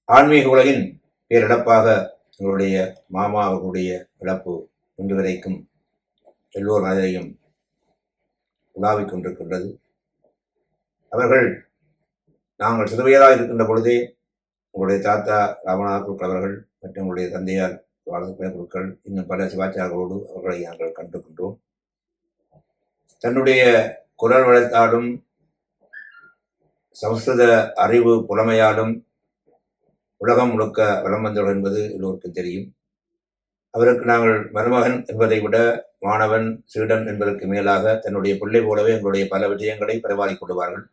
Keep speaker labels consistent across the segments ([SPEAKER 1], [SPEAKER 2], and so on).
[SPEAKER 1] ஆன்மீக உலகின் பேரிழப்பாக எங்களுடைய மாமா அவர்களுடைய இழப்பு இன்று வரைக்கும் எல்லோர் மனதையும் உலாவிக் கொண்டிருக்கின்றது. அவர்கள் நாங்கள் சிறுவயதாக இருக்கின்ற பொழுதே உங்களுடைய தாத்தா ராமநாத குருக்கள் அவர்கள் மற்றும் உங்களுடைய தந்தையார் வாழப்பய குருக்கள் இன்னும் பல சிவாச்சாரர்களோடு அவர்களை நாங்கள் கண்டிருக்கின்றோம். தன்னுடைய குரல் வளத்தாலும் சமஸ்கிருத அறிவு புலமையாலும் உலகம் முழுக்க வலம் வந்தவர் என்பது எல்லோருக்கும் தெரியும். அவருக்கு நாங்கள் மருமகன் என்பதை விட மாணவன் சீடன் என்பதற்கு மேலாக தன்னுடைய பிள்ளை போலவே எங்களுடைய பல விஜயங்களை பரிமாறிக் கொள்வார்கள்.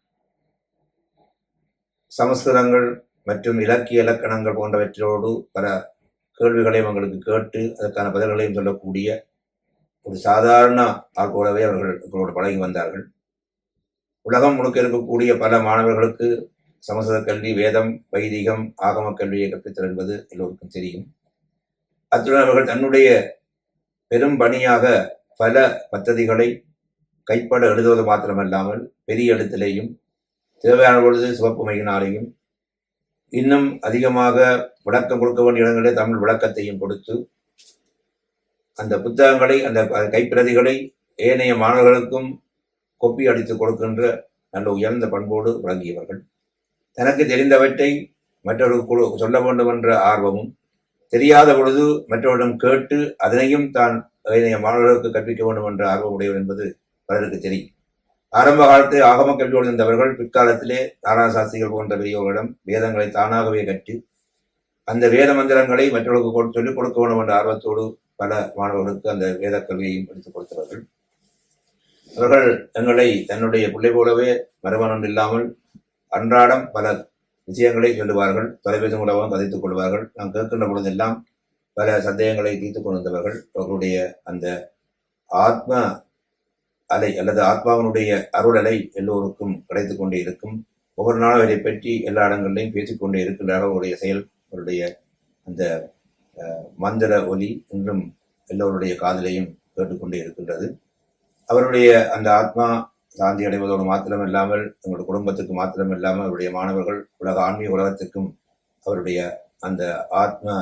[SPEAKER 1] சமஸ்கிருதங்கள் மற்றும் இலக்கிய இலக்கணங்கள் போன்றவற்றோடு பல கேள்விகளையும் எங்களுக்கு கேட்டு அதற்கான பதில்களையும் சொல்லக்கூடிய ஒரு சாதாரண ஆள் போலவே அவர்கள் எங்களோடு பழகி வந்தார்கள். உலகம் முழுக்க இருக்கக்கூடிய பல மாணவர்களுக்கு சமஸ்கிருத கல்வி, வேதம், வைதிகம், ஆகம கல்வியை கற்பித்தல் என்பது எல்லோருக்கும் தெரியும். அத்துடன் அவர்கள் தன்னுடைய பெரும் பணியாக பல பദ്ധதிகளை கைப்பட எழுதுவது மாத்திரமல்லாமல் பெரிய எழுத்திலேயும் தேவையான பொழுது சிவப்பு மையினாலேயும் இன்னும் அதிகமாக விளக்கம் கொடுக்க வேண்டிய இடங்களிலே தமிழ் விளக்கத்தையும் கொடுத்து அந்த புத்தகங்களை அந்த கைப்பிரதிகளை ஏனைய மாணவர்களுக்கும் கொப்பி அடித்து கொடுக்கின்ற நல்ல உயர்ந்த பண்போடு விளங்கியவர்கள். தனக்கு தெரிந்தவற்றை மற்றவர்களுக்கு சொல்ல வேண்டும் என்ற ஆர்வமும், தெரியாத பொழுது மற்றவரிடம் கேட்டு அதனையும் தான் ஏனைய மாணவர்களுக்கு கற்பிக்க வேண்டும் என்ற ஆர்வம் உடையவர் என்பது பலருக்கு தெரியும். ஆரம்ப காலத்தில் ஆகம கல்வியோடு இருந்தவர்கள் பிற்காலத்திலே நாராயண சாஸ்திரிகள் போன்ற பெரியவர்களிடம் வேதங்களை தானாகவே கற்று அந்த வேத மந்திரங்களை மற்றவர்களுக்கு சொல்லிக் கொடுக்க வேண்டும் என்ற ஆர்வத்தோடு பல மாணவர்களுக்கு அந்த வேத கல்வியையும் படித்துக் கொடுத்தவர்கள். அவர்கள் தங்களை தன்னுடைய பிள்ளை போலவே மறுமணம் இல்லாமல் அன்றாடம் பல விஷயங்களை சொல்லுவார்கள். தொலைபேசி மூலமாக கதைத்துக் கொள்வார்கள். நாம் கேட்கின்ற பொழுதெல்லாம் பல சந்தேகங்களை தீர்த்துக் கொண்டிருந்தவர்கள். அவர்களுடைய அந்த ஆத்ம அலை அல்லது ஆத்மாவினுடைய அருள் அலை எல்லோருக்கும் கிடைத்துக் கொண்டே இருக்கும். ஒவ்வொரு நாளும் அவரை பற்றி எல்லா இடங்களிலையும் பேசிக்கொண்டே இருக்கின்றார்கள். அவருடைய செயல், அவருடைய அந்த மந்திர ஒலி இன்றும் எல்லோருடைய காதலையும் கேட்டுக்கொண்டே இருக்கின்றது. அவருடைய அந்த ஆத்மா சாந்தி அடைவதோடு மாத்திரமில்லாமல் எங்களுடைய குடும்பத்துக்கு மாத்திரமில்லாமல் அவருடைய மாணவர்கள் உலக ஆன்மீக உலகத்திற்கும் அவருடைய அந்த ஆத்ம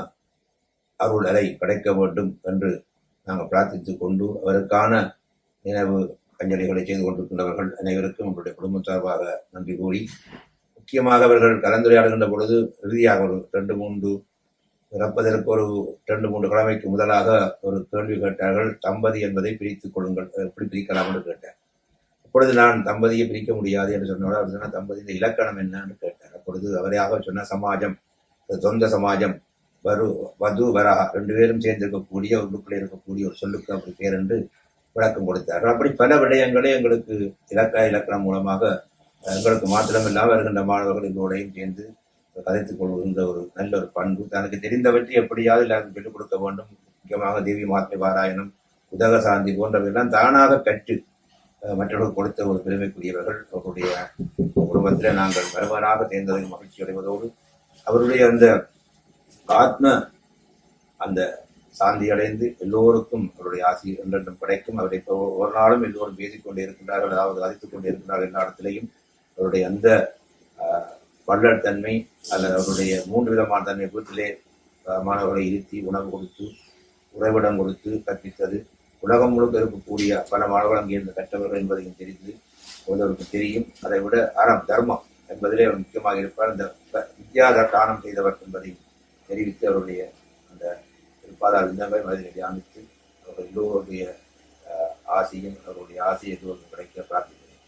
[SPEAKER 1] அருள் அலை கிடைக்க வேண்டும் என்று நாங்கள் பிரார்த்தித்துக் கொண்டு அவருக்கான நினைவு அஞ்சலிகளை செய்து கொண்டிருக்கின்றவர்கள் அனைவருக்கும் நம்முடைய குடும்பம் சார்பாக நன்றி கூறி, முக்கியமாக அவர்கள் கலந்துரையாடுகின்ற பொழுது இறுதியாக ஒரு 2-3 இறப்பதற்கு ஒரு 2-3 கிழமைக்கு முதலாக ஒரு கேள்வி கேட்டார்கள். தம்பதி என்பதை பிரித்துக் கொள்ளுங்கள், எப்படி பிரிக்கலாம் என்று கேட்டார். அப்பொழுது நான் தம்பதியை பிரிக்க முடியாது என்று சொன்னோட அவர் சொன்ன தம்பதியின் இலக்கணம் என்னன்னு கேட்டார். அப்பொழுது அவரையாக சொன்ன சமாஜம், சொந்த சமாஜம், வது வரா 2 பேரும் சேர்ந்திருக்கக்கூடிய உள்ளுக்குள்ளே இருக்கக்கூடிய ஒரு சொல்லுக்கு அப்படி பேர் என்று விளக்கம் கொடுத்தார்கள். அப்படி பல விடயங்களை எங்களுக்கு இலக்கணம் மூலமாக எங்களுக்கு மாத்திரமில்லாமல் வருகின்ற மாணவர்கள் எங்களோடையும் சேர்ந்து கதைத்துக் கொள்கின்ற ஒரு நல்ல ஒரு பண்பு. தனக்கு தெரிந்தவற்றை எப்படியாவது எல்லாருக்கும் பெற்றுக் கொடுக்க வேண்டும். முக்கியமாக தேவி மாத்மை பாராயணம், உதக சாந்தி போன்றவையெல்லாம் தானாக கற்று மற்றவர்கள் கொடுத்த ஒரு பெருமைக்குரியவர்கள். அவருடைய குடும்பத்தில் நாங்கள் மருமகனாக தேர்ந்ததில் மகிழ்ச்சி அடைவதோடு அவருடைய அந்த ஆத்ம அந்த சாந்தி அடைந்து எல்லோருக்கும் அவருடைய ஆசி என்றென்றும் கிடைக்கும். அவரை ஒரு நாளும் எல்லோரும் பேசிக்கொண்டே இருக்கின்றார்கள், அதாவது அதித்துக் கொண்டே இருக்கின்றார்கள். எல்லா இடத்திலையும் அவருடைய அந்த வள்ளல் தன்மை அல்லது அவருடைய 3 விதமான தன்மை, வீட்டிலே மாணவர்களை இருத்தி உணவு கொடுத்து உறைவிடம் கொடுத்து கற்பித்தது, உலகம் முழுக்க இருக்கக்கூடிய பல மாணவர்கள் அங்கிருந்து கற்றவர்கள் என்பதையும் தெரிந்து ஒருவருக்கு தெரியும். அதை விட தர்மம் என்பதிலே அவர் முக்கியமாக இருப்பார். இந்த வித்யாத தானம் செய்தவர் என்பதையும் தெரிவித்து அவருடைய அந்த பாதாள விந்தங்களை மனதில் தியானித்து அவர்கள் எல்லோருடைய ஆசையும் அவருடைய ஆசையை எல்லோருக்கும் கிடைக்க பிரார்த்திக்கிறேன்.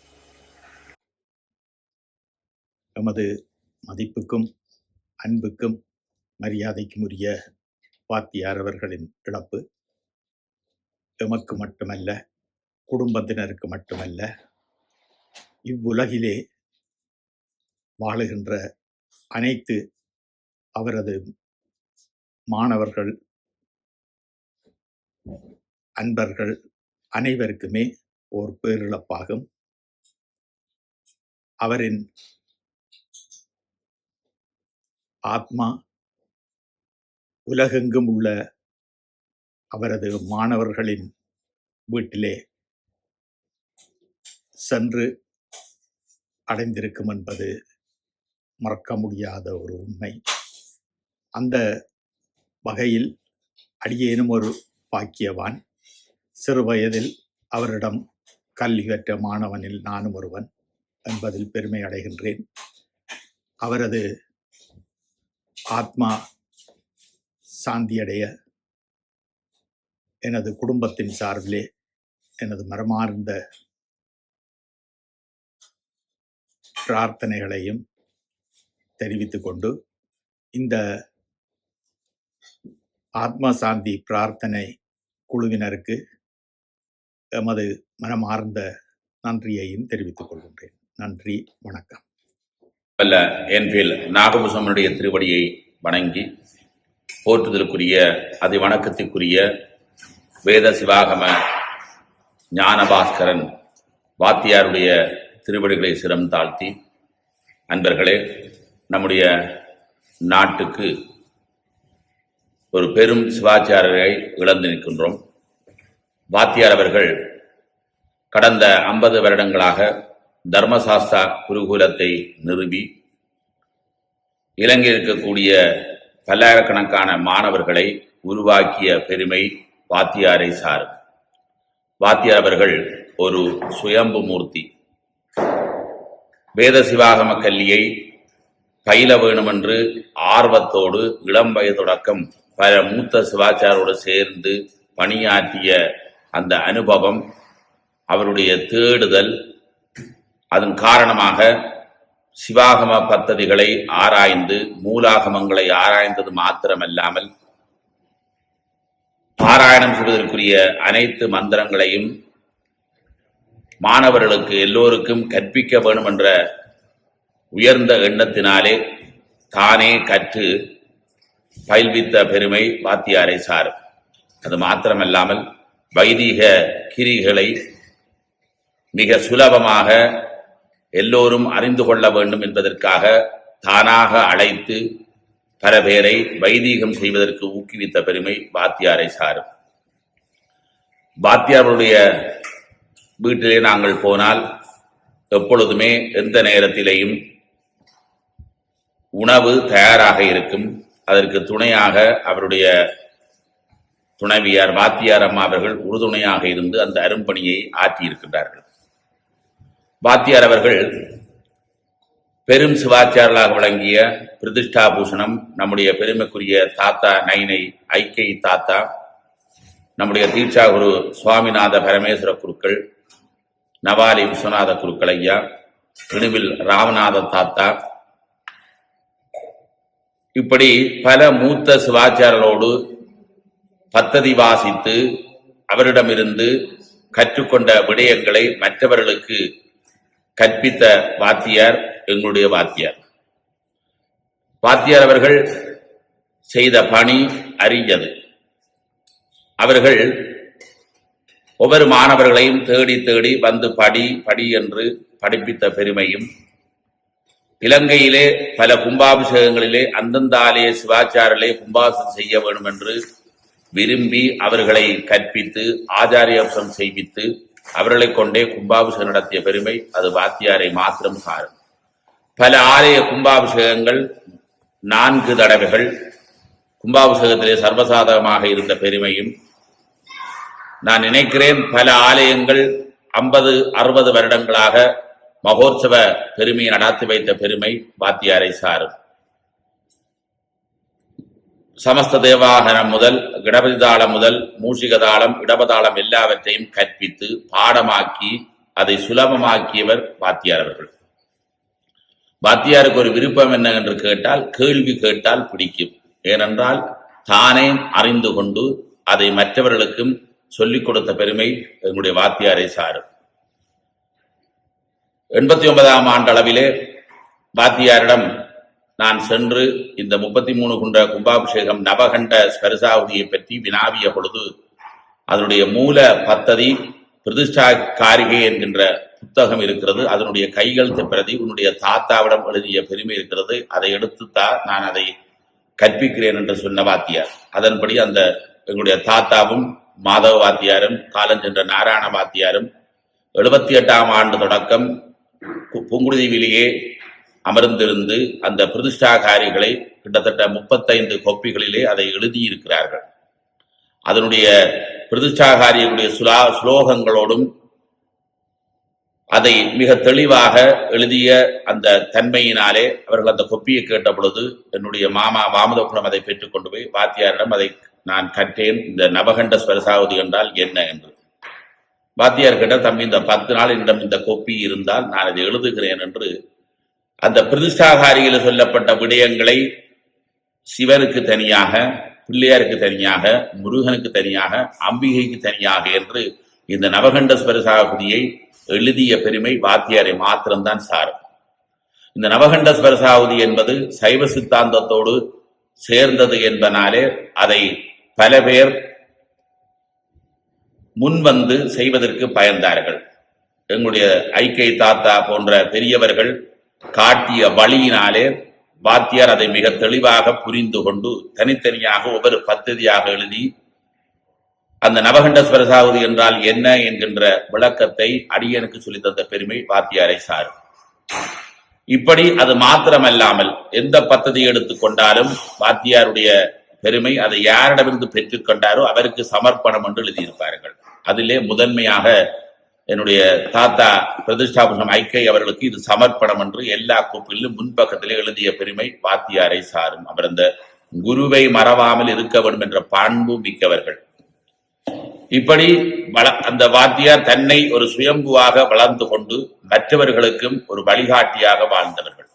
[SPEAKER 2] எமது மதிப்புக்கும் அன்புக்கும் மரியாதைக்கும் உரிய வாத்தியார் அவர்களின் இழப்பு எமக்கு மட்டுமல்ல, குடும்பத்தினருக்கு மட்டுமல்ல, இவ்வுலகிலே வாழுகின்ற அனைத்து அவரது மாணவர்கள், அன்பர்கள் அனைவருக்குமே ஓர் பேரிழப்பாகும். அவரின் ஆத்மா உலகெங்கும் உள்ள அவரது மாணவர்களின் வீட்டிலே சென்று அடைந்திருக்கும் என்பது மறக்க முடியாத ஒரு உண்மை. அந்த வகையில் அடியேனும் ஒரு பாக்கியவான். சிறு வயதில் அவரிடம் கல்வி கற்ற மாணவனில் நானும் ஒருவன் என்பதில் பெருமை அடைகின்றேன். அவரது ஆத்மா சாந்தியடைய எனது குடும்பத்தின் சார்பிலே எனது மனமார்ந்த பிரார்த்தனைகளையும் தெரிவித்துக் கொண்டு, இந்த ஆத்மா சாந்தி பிரார்த்தனை குழுவினருக்கு எமது மனமார்ந்த நன்றியையும் தெரிவித்துக் கொள்கின்றேன். நன்றி, வணக்கம்.
[SPEAKER 3] அல்ல என்பில் நாகபூஷனுடைய திருவடியை வணங்கி போற்றுதலுக்குரிய அதை வணக்கத்திற்குரிய வேத சிவாகம ஞானபாஸ்கரன் வாத்தியாருடைய திருவடிகளை சிரம் தாழ்த்தி, அன்பர்களே, நம்முடைய நாட்டுக்கு ஒரு பெரும் சிவாச்சாரியரை இழந்து நிற்கின்றோம். வாத்தியார் அவர்கள் கடந்த 50 வருடங்களாக தர்மசாஸ்திரா குருகுலத்தை நிறுவி இலங்கையில் இருக்கக்கூடிய பல்லாயிரக்கணக்கான மாணவர்களை உருவாக்கிய பெருமை வாத்தியாரை சாரும். வாத்தியார் அவர்கள் ஒரு சுயம்பு மூர்த்தி. வேத சிவாகம கல்வியை பயில வேண்டுமென்று ஆர்வத்தோடு இளம் வயது தொடக்கம் பல மூத்த சிவாச்சாரோடு சேர்ந்து பணியாற்றிய அந்த அனுபவம், அவருடைய தேடுதல், அதன் காரணமாக சிவாகம பத்ததிகளை ஆராய்ந்து மூலாகமங்களை ஆராய்ந்தது மாத்திரமல்லாமல் பாராயணம் செய்வதற்குரிய அனைத்து மந்திரங்களையும் மாணவர்களுக்கு எல்லோருக்கும் கற்பிக்க வேண்டும் என்ற உயர்ந்த எண்ணத்தினாலே தானே கற்று பயில்வித்த பெருமை வாத்தியாரை சாரும். அது மாத்திரமல்லாமல் வைதிக கிரிகளை மிக சுலபமாக எல்லோரும் அறிந்து கொள்ள வேண்டும் என்பதற்காக தானாக அழைத்து பல பேரை வைதீகம் செய்வதற்கு ஊக்குவித்த பெருமை வாத்தியாரை சாரும். வாத்தியாருடைய வீட்டிலே நாங்கள் போனால் எப்பொழுதுமே எந்த நேரத்திலேயும் உணவு தயாராக இருக்கும். அதற்கு துணையாக அவருடைய துணைவியார் வாத்தியார் அம்மா அவர்கள் உறுதுணையாக இருந்து அந்த அரும்பணியை ஆற்றியிருக்கின்றார்கள். வாத்தியார் அவர்கள் பெரும் சிவாச்சாரர்களாக விளங்கிய பிரதிஷ்டா பூஷணம் நம்முடைய பெருமைக்குரிய தாத்தா நைனை ஐக்கை தாத்தா, நம்முடைய தீட்சாகுரு சுவாமிநாத பரமேஸ்வர குருக்கள், நவாலி விஸ்வநாத குருக்கள் ஐயா, இணுவில் ராமநாத தாத்தா, இப்படி பல மூத்த சிவாச்சாரர்களோடு பத்ததி வாசித்து அவரிடமிருந்து கற்றுக்கொண்ட விடயங்களை மற்றவர்களுக்கு கற்பித்த வாத்தியார் எங்களுடைய வாத்தியார். வாத்தியார் அவர்கள் செய்த பணி அரியது. அவர்கள் ஒவ்வொரு மாணவர்களையும் தேடி தேடி வந்து படி என்று படிப்பித்த பெருமையும், இலங்கையிலே பல கும்பாபிஷேகங்களிலே அந்தந்த ஆலய சிவாச்சாரர்களே கும்பாபிஷேகம் செய்ய வேண்டும் என்று விரும்பி அவர்களை கற்பித்து ஆச்சாரியபம் செய்வித்து அவர்களை கொண்டே கும்பாபிஷேகம் நடத்திய பெருமை அது வாத்தியாரை மாத்திரம் சாரும். பல ஆலய கும்பாபிஷேகங்கள் 4 தடவைகள் கும்பாபிஷேகத்திலே சர்வசாதகமாக இருந்த பெருமையும், நான் நினைக்கிறேன் பல ஆலயங்கள் 50-60 வருடங்களாக மகோற்சவ பெருமையை நடாத்தி வைத்த பெருமை வாத்தியாரை சாரும். சமஸ்த தேவாகனம் முதல் கணபதி தாளம் முதல் மூஷிகதாளம் இடபதாளம் எல்லாவற்றையும் கற்பித்து பாடமாக்கி அதை சுலபமாக்கியவர் வாத்தியார் அவர்கள். வாத்தியாருக்கு ஒரு விருப்பம் என்ன என்று கேட்டால், கேள்வி கேட்டால் பிடிக்கும். ஏனென்றால் தானே அறிந்து கொண்டு அதை மற்றவர்களுக்கும் சொல்லிக் கொடுத்த பெருமை எங்களுடைய வாத்தியாரை சாரும். 89ஆம் ஆண்டளவிலே வாத்தியாரிடம் நான் சென்று இந்த 33 குண்ட கும்பாபிஷேகம் நவகண்ட ஸ்பரிசாவதியை பற்றி வினாவிய பொழுது, அதனுடைய மூல பத்ததி பிரதிஷ்டா காரிகை என்கின்ற புத்தகம் இருக்கிறது. அதனுடைய கையெழுத்து பிரதி உன்னுடைய தாத்தாவிடம் எழுதிய பெருமை இருக்கிறது. அதை எடுத்துத்தான் நான் அதை கற்பிக்கிறேன் என்று சொன்ன வாத்தியார். அதன்படி அந்த எங்களுடைய தாத்தாவும் மாதவ வாத்தியாரும் காலஞ்சென்ற நாராயண வாத்தியாரும் 78ஆம் ஆண்டு தொடக்கம் புங்குடுதீவிலேயே அமர்ந்திருந்து அந்த பிரதிஷ்டாகாரிகளை கிட்டத்தட்ட 35 கொப்பிகளிலே அதை எழுதியிருக்கிறார்கள். அதனுடைய பிரதிஷ்டாகாரியனுடைய ஸ்லோகங்களோடும் அதை மிக தெளிவாக எழுதிய அந்த தன்மையினாலே அவர்கள் அந்த கொப்பியை கேட்ட பொழுது என்னுடைய மாமா வாமதகுலம் அதை பெற்றுக்கொண்டு போய் வாத்தியாரிடம் அதை நான் கற்றேன், இந்த நவகண்ட ஸ்வரசாவதி என்றால் என்ன என்று. வாத்தியார் கேட்ட, தம்பி இந்த 10 நாள் என்னிடம் இந்த கொப்பி இருந்தால் நான் அதை எழுதுகிறேன் என்று அந்த பிரதிஷ்டாகாரியில் சொல்லப்பட்ட விடயங்களை சிவனுக்கு தனியாக, பிள்ளையாருக்கு தனியாக, முருகனுக்கு தனியாக, அம்பிகைக்கு தனியாக என்று இந்த நவகண்ட ஸ்வரசாவதியை எழுதிய பெருமை வாத்தியாரை மாத்திரம்தான் சாரும். இந்த நவகண்ட ஸ்வரசாவதி என்பது சைவ சித்தாந்தத்தோடு சேர்ந்தது என்பதனாலே அதை பல பேர் முன்வந்து செய்வதற்கு பயந்தார்கள். எங்களுடைய ஐக்கிய தாத்தா போன்ற பெரியவர்கள் காட்டிய வழியினாலே வாத்தியார் அதை மிக தெளிவாக புரிந்து கொண்டு தனித்தனியாக ஒவ்வொரு பத்ததியாக எழுதி அந்த நவகண்ட ஸ்வரசாவதி என்றால் என்ன என்கின்ற விளக்கத்தை அடியனுக்கு சொல்லித் தந்த பெருமை வாத்தியாரை சாரும். இப்படி அது மாத்திரமல்லாமல் எந்த பத்ததியை எடுத்துக்கொண்டாலும் வாத்தியாருடைய பெருமை அதை யாரிடமிருந்து பெற்றுக்கொண்டாரோ அவருக்கு சமர்ப்பணம் என்று எழுதியிருப்பார்கள். அதிலே முதன்மையாக என்னுடைய தாத்தா பிரதிஷ்டாபுரம் ஐக்கிய அவர்களுக்கு இது சமர்ப்பணம் என்று எல்லா கோப்பிலும் முன்பக்கத்திலே எழுதிய பெருமை வாத்தியாரை சாரும். அவர் அந்த குருவை மறவாமல் இருக்க வேண்டும் என்ற பண்பு மிக்கவர்கள். இப்படி அந்த வாத்தியார் தன்னை ஒரு சுயம்புவாக வளர்ந்து கொண்டு மற்றவர்களுக்கும் ஒரு வழிகாட்டியாக வாழ்ந்தவர்கள்.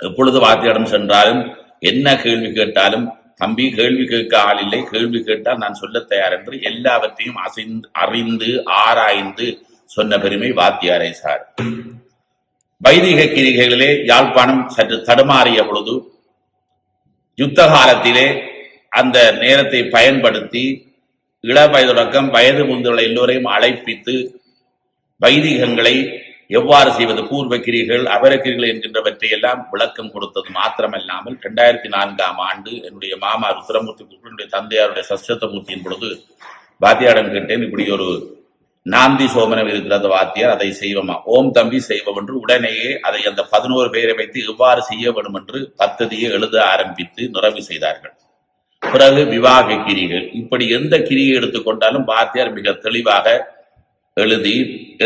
[SPEAKER 3] எப்பொழுது வாத்தியாரிடம் சென்றாலும் என்ன கேள்வி கேட்டாலும், தம்பி கேள்வி கேட்க ஆள் இல்லை, கேள்வி கேட்டால் நான் சொல்ல தயார் என்று எல்லாவற்றையும் அறிந்து ஆராய்ந்து சொன்ன பெருமை வாத்தியாரை சார். வைதிக கிரிகைகளிலே யாழ்ப்பாணம் சற்று தடுமாறிய பொழுது யுத்த காலத்திலே அந்த நேரத்தை பயன்படுத்தி இளவயது தொடக்கம் வயது முந்தோரை எல்லோரையும் அழைப்பித்து வைதிகங்களை எவ்வாறு செய்வது, பூர்வ கிரிகள், அபரக்கிரிகள் என்கின்றவற்றை எல்லாம் விளக்கம் கொடுத்தது மாத்திரமல்லாமல் 2004ஆம் ஆண்டு என்னுடைய மாமா ருத்ரமூர்த்தி என்னுடைய தந்தையாருடைய சஸ்வத்தமூர்த்தியின் பொழுது வாத்தியாரிடம் கேட்டேன், இப்படி ஒரு நாந்தி சோமனம் இருக்கிறது வாத்தியார், அதை செய்வோமா? ஓம் தம்பி செய்வோம் என்று உடனேயே அதை அந்த 11 பேரை வைத்து எவ்வாறு செய்ய வேண்டும் என்று பத்ததியை எழுத ஆரம்பித்து நிறைவு செய்தார்கள். பிறகு விவாக கிரிகள், இப்படி எந்த கிரியை எடுத்துக்கொண்டாலும் வாத்தியார் மிக தெளிவாக எழுதி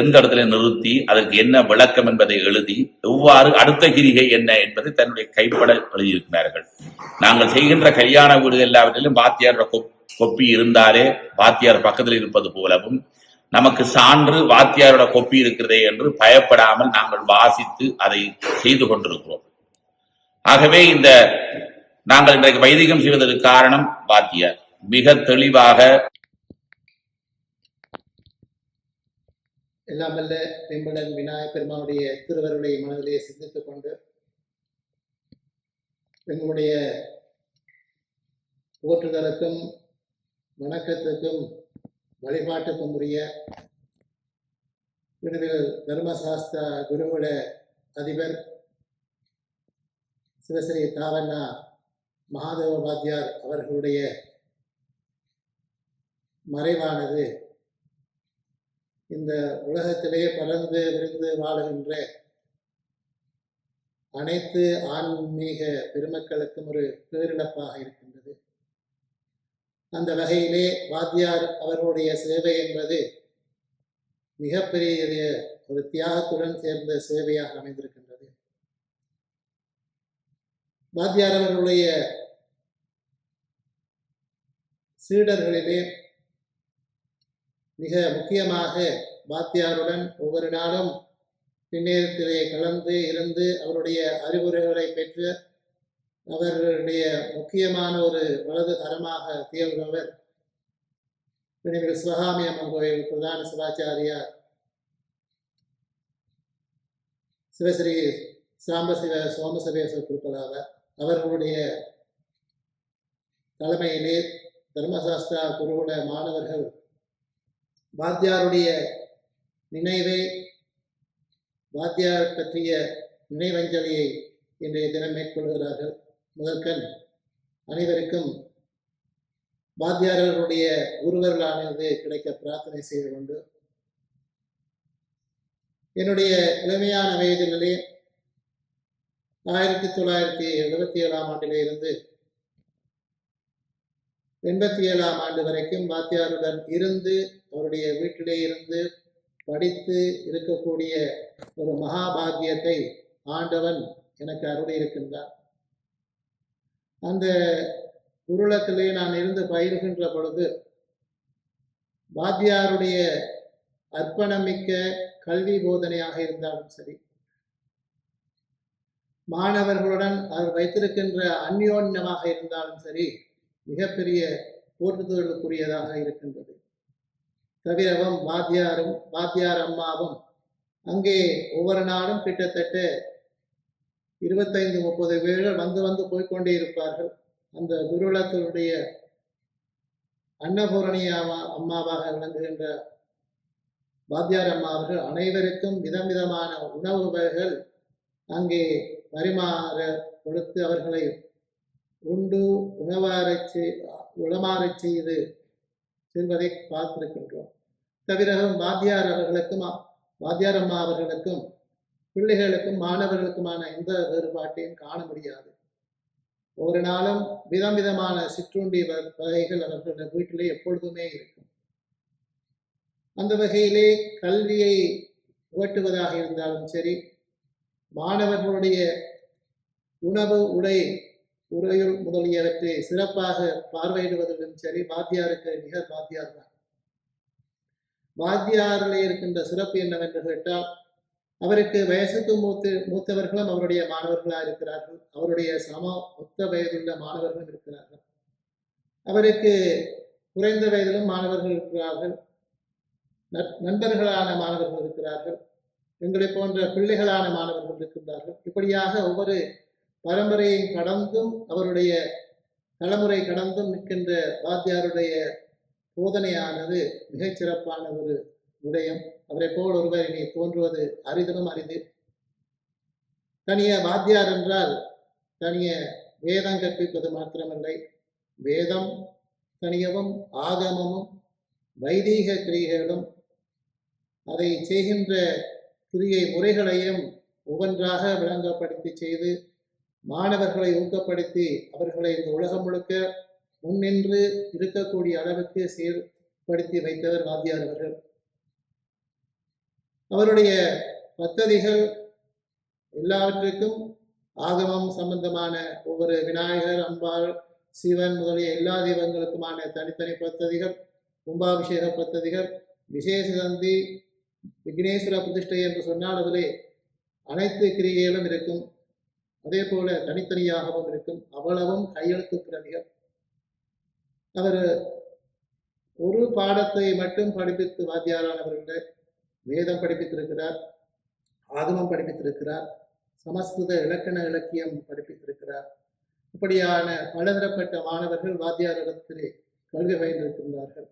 [SPEAKER 3] எந்த இடத்துல நிறுத்தி அதற்கு என்ன விளக்கம் என்பதை எழுதி எவ்வாறு அடுத்த கிரிகை என்ன என்பதை தன்னுடைய கைப்பட எழுதியிருக்கிறார்கள். நாங்கள் செய்கின்ற கல்யாண வீடு எல்லாவற்றிலும் வாத்தியாரோட கொப்பி இருந்தாலே வாத்தியார் பக்கத்தில் இருப்பது போலவும் நமக்கு சான்று வாத்தியாரோட கொப்பி இருக்கிறதே என்று பயப்படாமல் நாங்கள் வாசித்து அதை செய்து கொண்டிருக்கிறோம். ஆகவே இந்த நாங்கள் இன்றைக்கு வைதிகம் செய்வதற்கு காரணம் வாத்தியார் மிக தெளிவாக
[SPEAKER 4] எல்லாம் வல்ல பெண்படன் விநாயகப் பெருமானுடைய திருவருளை மனதிலே சிந்தித்துக் கொண்டு எங்களுடைய போற்றுதலுக்கும் வணக்கத்துக்கும் வழிபாட்டுக்கும் உரிய விடுதல் தர்மசாஸ்திர குருகுல அதிபர் சிவஸ்ரீ தாவண்ணா மகாதேவ வாத்தியார் அவர்களுடைய மறைவானது இந்த உலகத்திலே பறந்து விரிந்து வாழுகின்ற அனைத்து ஆன்மீக பெருமக்களுக்கும் ஒரு பேரிழப்பாக இருக்கின்றது. அந்த வகையிலே வாத்தியார் அவர்களுடைய சேவை என்பது மிகப்பெரிய ஒரு தியாகத்துடன் சேர்ந்த சேவையாக அமைந்திருக்கின்றது. வாத்தியார் அவர்களுடைய சீடர்களிலே மிக முக்கியமாக வாத்தியாருடன் ஒவ்வொரு நாளும் பின்னேரத்திலே கலந்து இருந்து அவருடைய அறிவுரைகளை பெற்று அவர்களுடைய முக்கியமான ஒரு வலது தரமாக திகழ்பவர் சிவகாமி அம்மன் கோயில் பிரதான சிவாச்சாரியார் சிவஸ்ரீ சாம்பசிவ சோமசவேஸ்வர குருக்களாவர். அவர்களுடைய தலைமையிலே தர்மசாஸ்திரா குருகுல மாணவர்கள் வாத்தியாருடைய நினைவை, வாத்தியார் பற்றிய நினைவஞ்சலியை இன்றைய தினம் மேற்கொள்கிறார்கள். முதற்கண் அனைவருக்கும் வாத்தியாரர்களுடைய உருவர்களானது கிடைக்க பிரார்த்தனை செய்து கொண்டு, என்னுடைய இளமையான வயதிலே 1977 ஆண்டிலிருந்து 87 ஆண்டு வரைக்கும் வாத்தியாருடன் இருந்து அவருடைய வீட்டிலே இருந்து படித்து இருக்கக்கூடிய ஒரு மகாபாகியத்தை ஆண்டவன் எனக்கு அருளி இருக்கின்றார். அந்த குருளத்திலே நான் இருந்து பயிர்கின்ற பொழுது வாத்தியாருடைய அர்ப்பணமிக்க கல்வி போதனையாக இருந்தாலும் சரி, மாணவர்களுடன் அவர் வைத்திருக்கின்ற அந்யோன்யமாக இருந்தாலும் சரி, மிகப்பெரிய போற்றுதலுக்குரியதாக இருக்கின்றது. தவிரவும் வாத்தியார் அம்மாவும் அங்கே ஒவ்வொரு நாளும் கிட்டத்தட்ட 25-30 பேர்கள் வந்து போய்கொண்டே இருப்பார்கள். அந்த குருகுலத்தினுடைய அன்னபூரணி அம்மாவாக விளங்குகின்ற வாத்தியார் அம்மா அவர்கள் அனைவருக்கும் விதமான உணவு வகைகள் அங்கே பரிமாற கொடுத்து அவர்களை உண்டு உளமாறச் செய்து செல்வதை பார்த்திருக்கின்றோம். தவிரவும் வாத்தியார் அம்மா அவர்களுக்கும் பிள்ளைகளுக்கும் மாணவர்களுக்குமான எந்த வேறுபாட்டையும் காண முடியாது. ஒரு நாளும் விதமான சிற்றுண்டி வகைகள் அவர்களுடைய வீட்டிலே எப்பொழுதுமே இருக்கும். அந்த வகையிலே கல்வியை ஓட்டுவதாக இருந்தாலும் சரி, மாணவர்களுடைய உணவு உரையுள் முதலியவற்றை சிறப்பாக பார்வையிடுவதிலும் சரி, வாத்தியாருக்கு நிகர் வாத்தியார் தான். வாத்தியாரிலே இருக்கின்ற சிறப்பு என்னவென்று கேட்டால், அவருக்கு வயசுக்கு மூத்தவர்களும் அவருடைய மாணவர்களாக இருக்கிறார்கள். அவருடைய ஒத்த வயதுள்ள மாணவர்களும் இருக்கிறார்கள். அவருக்கு குறைந்த வயதிலும் மாணவர்கள் இருக்கிறார்கள். நண்பர்களான மாணவர்கள் இருக்கிறார்கள். எங்களை போன்ற பிள்ளைகளான மாணவர்கள் இருக்கின்றார்கள். இப்படியாக ஒவ்வொரு பரம்பரையும் கடந்தும் அவருடைய தலைமுறை கடந்தும் நிற்கின்ற வாத்தியாருடைய போதனையானது மிகச் சிறப்பான ஒரு விடயம். அவரை போல் ஒருவர் இனி தோன்றுவது அரிதிலும் அரிது. தனிய வாத்தியார் என்றால் தனிய வேதம் கற்பிப்பது மாத்திரமில்லை, வேதம் தனியவும் ஆகமமும் வைதீக கிரியைகளும் அதை செய்கின்ற கிரியை முறைகளையும் ஒவ்வொன்றாக விளங்கப்படுத்தி செய்து மாணவர்களை ஊக்கப்படுத்தி அவர்களை இந்த உலகம் முழுக்க முன்னின்று இருக்கக்கூடிய அளவுக்கு செயல்படுத்தி வைத்தவர் வாத்தியார் அவர்கள். அவருடைய பத்ததிகள் எல்லாவற்றுக்கும் ஆகமம் சம்பந்தமான ஒவ்வொரு விநாயகர், அம்பாள், சிவன் முதலிய எல்லா தெய்வங்களுக்குமான தனித்தனி பத்ததிகள், கும்பாபிஷேக பத்ததிகள், விசேஷ சந்தி, விக்னேஸ்வர பிரதிஷ்டை என்று சொன்னால் அதிலே அனைத்து கிரியைகளும் இருக்கும். அதே போல தனித்தனியாகவும் இருக்கும். அவ்வளவும் கையெழுத்து பிரதிகள். அவர் ஒரு பாடத்தை மட்டும் படிப்பித்து வாத்தியாரானவர்கள் வேதம் படிப்பித்திருக்கிறார், ஆகமம் படிப்பித்திருக்கிறார், சமஸ்கிருத இலக்கியம் படிப்பித்திருக்கிறார். இப்படியான பலதரப்பட்ட மாணவர்கள் வாத்தியாரிடத்திலே கல்வி பயின்றிருக்கின்றார்கள்.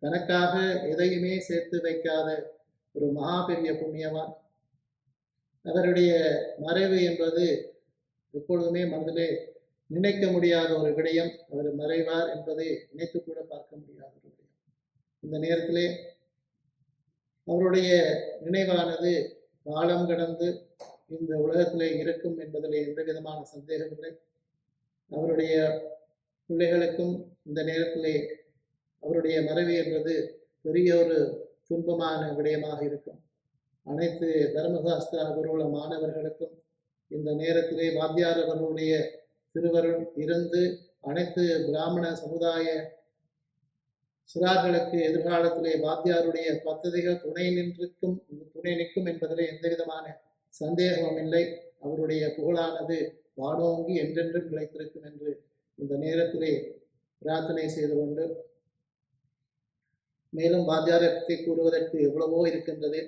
[SPEAKER 4] தனக்காக எதையுமே சேர்த்து வைக்காத ஒரு பெரிய புண்ணியவான். அவருடைய மறைவு என்பது எப்பொழுதுமே மனதிலே நினைக்க முடியாத ஒரு விடயம். அவர் மறைவார் என்பதை நினைத்து கூட பார்க்க முடியாத ஒரு விடயம். இந்த நேரத்திலே அவருடைய நினைவானது காலம் கடந்து இந்த உலகத்திலே இருக்கும் என்பதிலே எந்த விதமான சந்தேகம் இல்லை. அவருடைய பிள்ளைகளுக்கும் இந்த நேரத்திலே அவருடைய மறைவு என்பது பெரிய ஒரு துன்பமான விடயமாக இருக்கும். அனைத்து தர்மசாஸ்திர குருகுல மாணவர்களுக்கும் இந்த நேரத்திலே வாத்தியார் அவர்களுடைய திருவருள் இருந்து அனைத்து பிராமண சமுதாய சிறார்களுக்கு எதிர்காலத்திலே வாத்தியாருடைய பத்ததிகள் துணை நிற்கும் என்பதிலே எந்த விதமான சந்தேகமும் இல்லை. அவருடைய புகழானது வானோங்கி என்றென்றும் நிலைத்திருக்கும் என்று இந்த நேரத்திலே பிரார்த்தனை செய்து கொண்டு, மேலும் வாத்தியாரை பற்றி கூறுவதற்கு எவ்வளவோ இருக்கின்றது.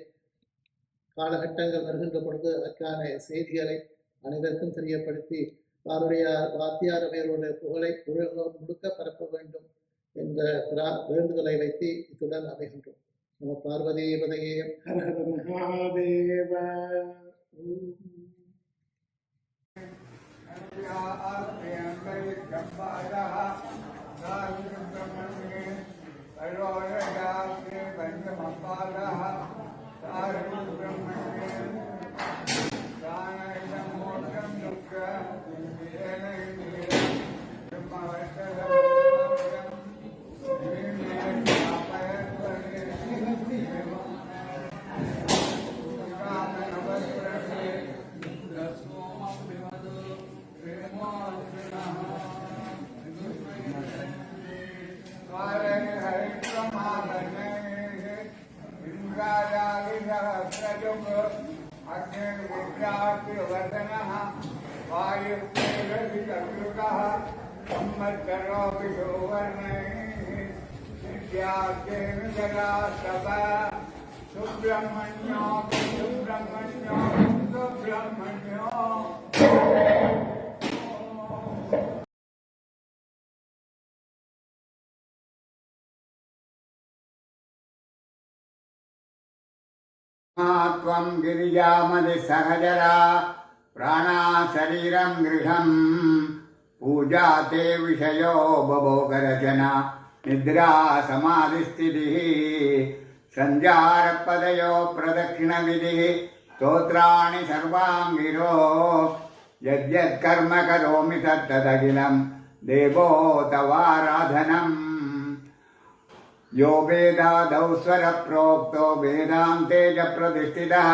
[SPEAKER 4] காலகட்டங்கள் வருகின்ற பொழுது அதற்கான செய்திகளை அனைவருக்கும் தெரியப்படுத்தி அவருடைய வாத்தியார் அவர்களுடைய புகழை உலகம் முழுக்க பரப்ப வேண்டும் என்ற வேண்டுதலை வைத்து இத்துடன் அமைகின்றோம். நம பார்வதி பதையே ஹர ஹர மகாதேவ.
[SPEAKER 5] Brahmane त्वं गिरिजामदि सहजरा प्राणा शरीरं गृहं पूजा ते विषयो बभोगरचना निद्रा समाधिस्थितिः सञ्जारपदयो प्रदक्षिणविधिः स्तोत्राणि सर्वाङ्गिरो यद्यत्कर्म करोमि तत्तदखिलं देवो तवाराधनम् यो वेदादौ स्वरप्रोक्तो वेदान्ते च प्रतिष्ठितः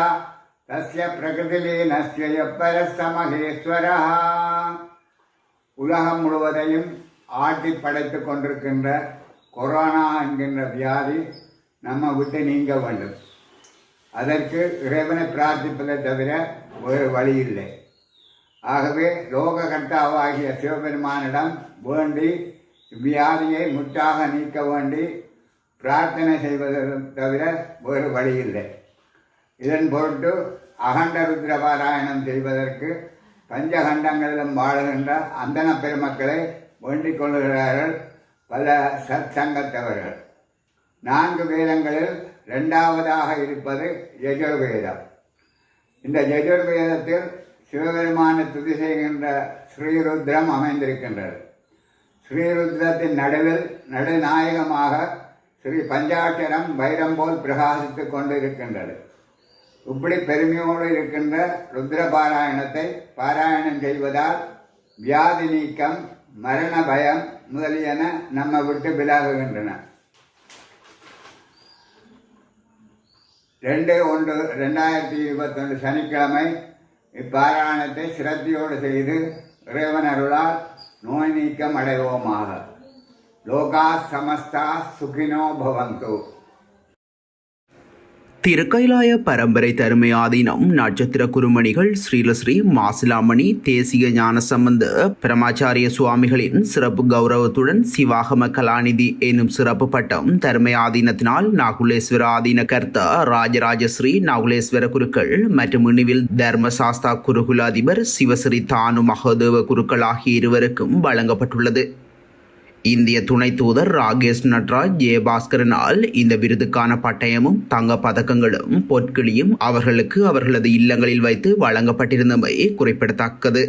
[SPEAKER 5] तस्य प्रकृतिलीनस्य यः परः महेश्वरः. உலகம் முழுவதையும் ஆட்டி படைத்து கொண்டிருக்கின்ற கொரோனா என்கின்ற வியாதி நம்ம விட்டு நீங்க வேண்டும். அதற்கு இறைவனை பிரார்த்திப்பதை தவிர வேறு வழி இல்லை. ஆகவே லோககர்த்தாவாகிய சிவபெருமானிடம் வேண்டி வியாதியை முற்றாக நீக்க வேண்டி பிரார்த்தனை செய்வதை தவிர வேறு வழி இல்லை. இதன் பொருட்டு அகண்ட ருத்ர பாராயணம் செய்வதற்கு பஞ்சகண்டங்களிலும் வாழுகின்ற அந்தன பெருமக்களை வேண்டிக் கொள்கிறார்கள் பல சத் சங்கத்தவர்கள். 4 வேதங்களில் 2வதாக இருப்பது யஜுர்வேதம். இந்த யஜுர்வேதத்தில் சிவபெருமானை துதி செய்கின்ற ஸ்ரீருத்ரம் அமைந்திருக்கின்றது. ஸ்ரீருத்ரத்தின் நடுவில் நடுநாயகமாக ஸ்ரீ பஞ்சாட்சரம் வைரம் போல் பிரகாசித்து கொண்டு இருக்கின்றது. இப்படி பெருமையோடு இருக்கின்ற ருத்ர பாராயணத்தை பாராயணம் செய்வதால் வியாதி நீக்கம், மரண பயம் முதலியன நம்ம விட்டு விலகுகின்றன. 2/1/2021 சனிக்கிழமை இப்பாராயணத்தை சிரத்தையோடு செய்து இறைவன் அருளால் நோய் நீக்கம் அடைவோமாக. லோகா சமஸ்தா சுகினோ பவந்து.
[SPEAKER 6] திருக்கைலாய பரம்பரை தருமையாதீனம் நட்சத்திர குருமணிகள் ஸ்ரீலஸ்ரீ மாசிலாமணி தேசிய ஞானசம்பந்த பிரமாச்சாரிய சுவாமிகளின் சிறப்பு கௌரவத்துடன் சிவாகம கலாநிதி எனும் சிறப்பு பட்டம் தருமையாதீனத்தினால் நாகுலேஸ்வர ஆதீன கர்த்தா ராஜராஜஸ்ரீ நாகுலேஸ்வர குருக்கள் மற்றும் இனிவில் தர்மசாஸ்தா குருகுல அதிபர் சிவஸ்ரீ தானு மகாதேவ குருக்கள் ஆகிய இருவருக்கும் வழங்கப்பட்டுள்ளது. இந்திய துணை தூதர் ராகேஷ் நட்ராஜ் ஜெயபாஸ்கரனால் இந்த விருதுக்கான பட்டயமும் தங்க பதக்கங்களும் பொற்கிளியும் அவர்களுக்கு அவர்களது இல்லங்களில் வைத்து வழங்கப்பட்டிருந்தமை குறிப்பிடத்தக்கது.